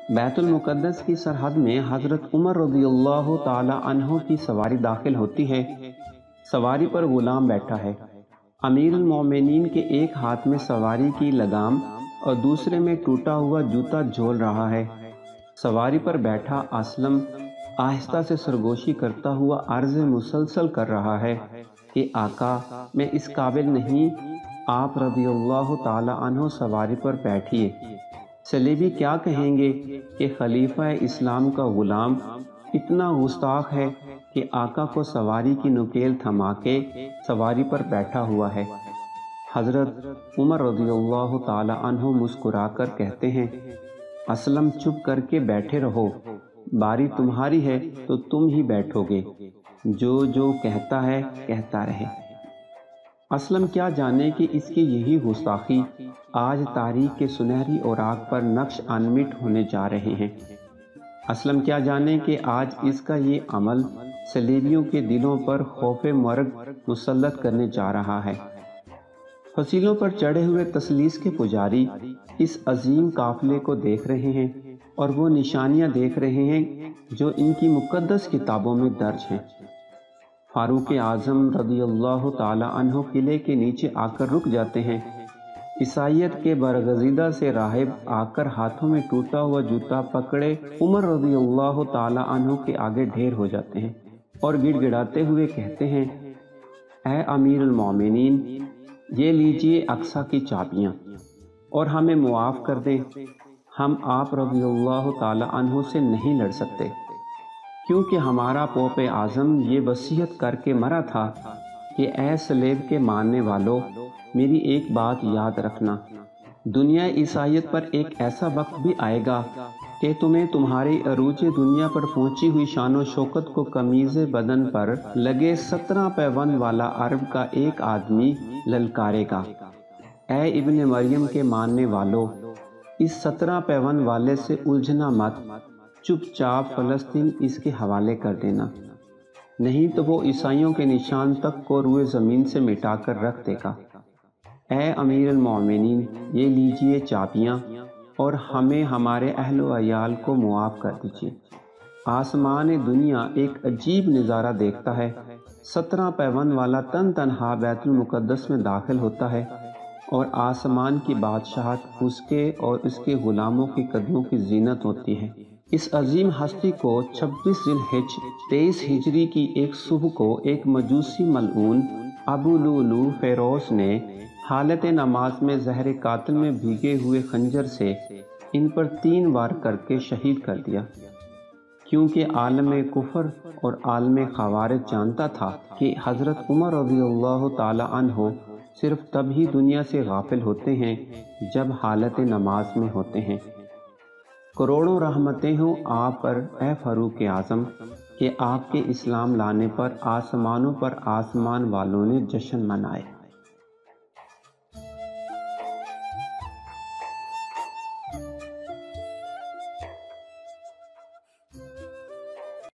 بیت المقدس کی سرحد میں حضرت عمر رضی اللہ تعالی عنہ کی سواری داخل ہوتی ہے۔ سواری پر غلام بیٹھا ہے۔ امیر المومنین کے ایک ہاتھ میں سواری کی لگام اور دوسرے میں ٹوٹا ہوا جوتا جھول رہا ہے۔ سواری پر بیٹھا اسلم آہستہ سے سرگوشی کرتا ہوا عرض مسلسل کر رہا ہے کہ آقا، میں اس قابل نہیں، آپ رضی اللہ تعالی عنہ سواری پر بیٹھیے۔ صلیبی کیا کہیں گے کہ خلیفہ اسلام کا غلام اتنا گستاخ ہے کہ آقا کو سواری کی نکیل تھما کے سواری پر بیٹھا ہوا ہے۔ حضرت عمر رضی اللہ تعالی عنہ مسکرا کر کہتے ہیں، اسلم چپ کر کے بیٹھے رہو، باری تمہاری ہے تو تم ہی بیٹھو گے، جو کہتا ہے کہتا رہے۔ اسلم کیا جانے کہ اس کی یہی گستاخی آج تاریخ کے سنہری اوراق پر نقش انمٹ ہونے جا رہے ہیں۔ اسلم کیا جانے کہ آج اس کا یہ عمل صلیبیوں کے دلوں پر خوف مرگ مسلط کرنے جا رہا ہے۔ فصیلوں پر چڑھے ہوئے تثلیث کے پجاری اس عظیم قافلے کو دیکھ رہے ہیں اور وہ نشانیاں دیکھ رہے ہیں جو ان کی مقدس کتابوں میں درج ہیں۔ فاروق اعظم رضی اللہ تعالی عنہ قلعے کے نیچے آ کر رک جاتے ہیں۔ عیسائیت کے برگزیدہ سے راہب آ کر ہاتھوں میں ٹوٹا ہوا جوتا پکڑے عمر رضی اللہ تعالی عنہ کے آگے ڈھیر ہو جاتے ہیں اور گڑ گڑاتے ہوئے کہتے ہیں، اے امیر المومنین، یہ لیجئے اقصی کی چابیاں اور ہمیں معاف کر دیں، ہم آپ رضی اللہ تعالی عنہ سے نہیں لڑ سکتے، کیونکہ ہمارا پوپ اعظم یہ وصیت کر کے مرا تھا کہ اے صلیب کے ماننے والو، میری ایک بات یاد رکھنا، دنیا عیسائیت پر ایک ایسا وقت بھی آئے گا کہ تمہیں تمہاری عروج دنیا پر پہنچی ہوئی شان و شوکت کو قمیض بدن پر لگے 17 پیوند والا عرب کا ایک آدمی للکارے گا۔ اے ابن مریم کے ماننے والو، اس 17 پیوند والے سے الجھنا مت، چپ چاپ فلسطین اس کے حوالے کر دینا، نہیں تو وہ عیسائیوں کے نشان تک کو روئے زمین سے مٹا کر رکھ دے گا۔ اے امیر المومنین، یہ لیجئے چابیاں اور ہمیں ہمارے اہل و عیال کو معاف کر دیجیے۔ آسمان دنیا ایک عجیب نظارہ دیکھتا ہے۔ 17 پیوند والا تن تنہا بیت المقدس میں داخل ہوتا ہے اور آسمان کی بادشاہت اس کے اور اس کے غلاموں کے قدموں کی زینت ہوتی ہے۔ اس عظیم ہستی کو 26 ذی الحجہ 23 ہجری کی ایک صبح کو ایک مجوسی ملعون ابو لؤلؤ فیروس نے حالت نماز میں زہر قاتل میں بھیگے ہوئے خنجر سے ان پر 3 وار کر کے شہید کر دیا، کیونکہ عالم کفر اور عالم خوارج جانتا تھا کہ حضرت عمر رضی اللہ تعالی عنہ صرف تب ہی دنیا سے غافل ہوتے ہیں جب حالت نماز میں ہوتے ہیں۔ کروڑوں رحمتیں ہوں آپ پر اے فاروق اعظم کہ آپ کے اسلام لانے پر آسمانوں پر آسمان والوں نے جشن منائے۔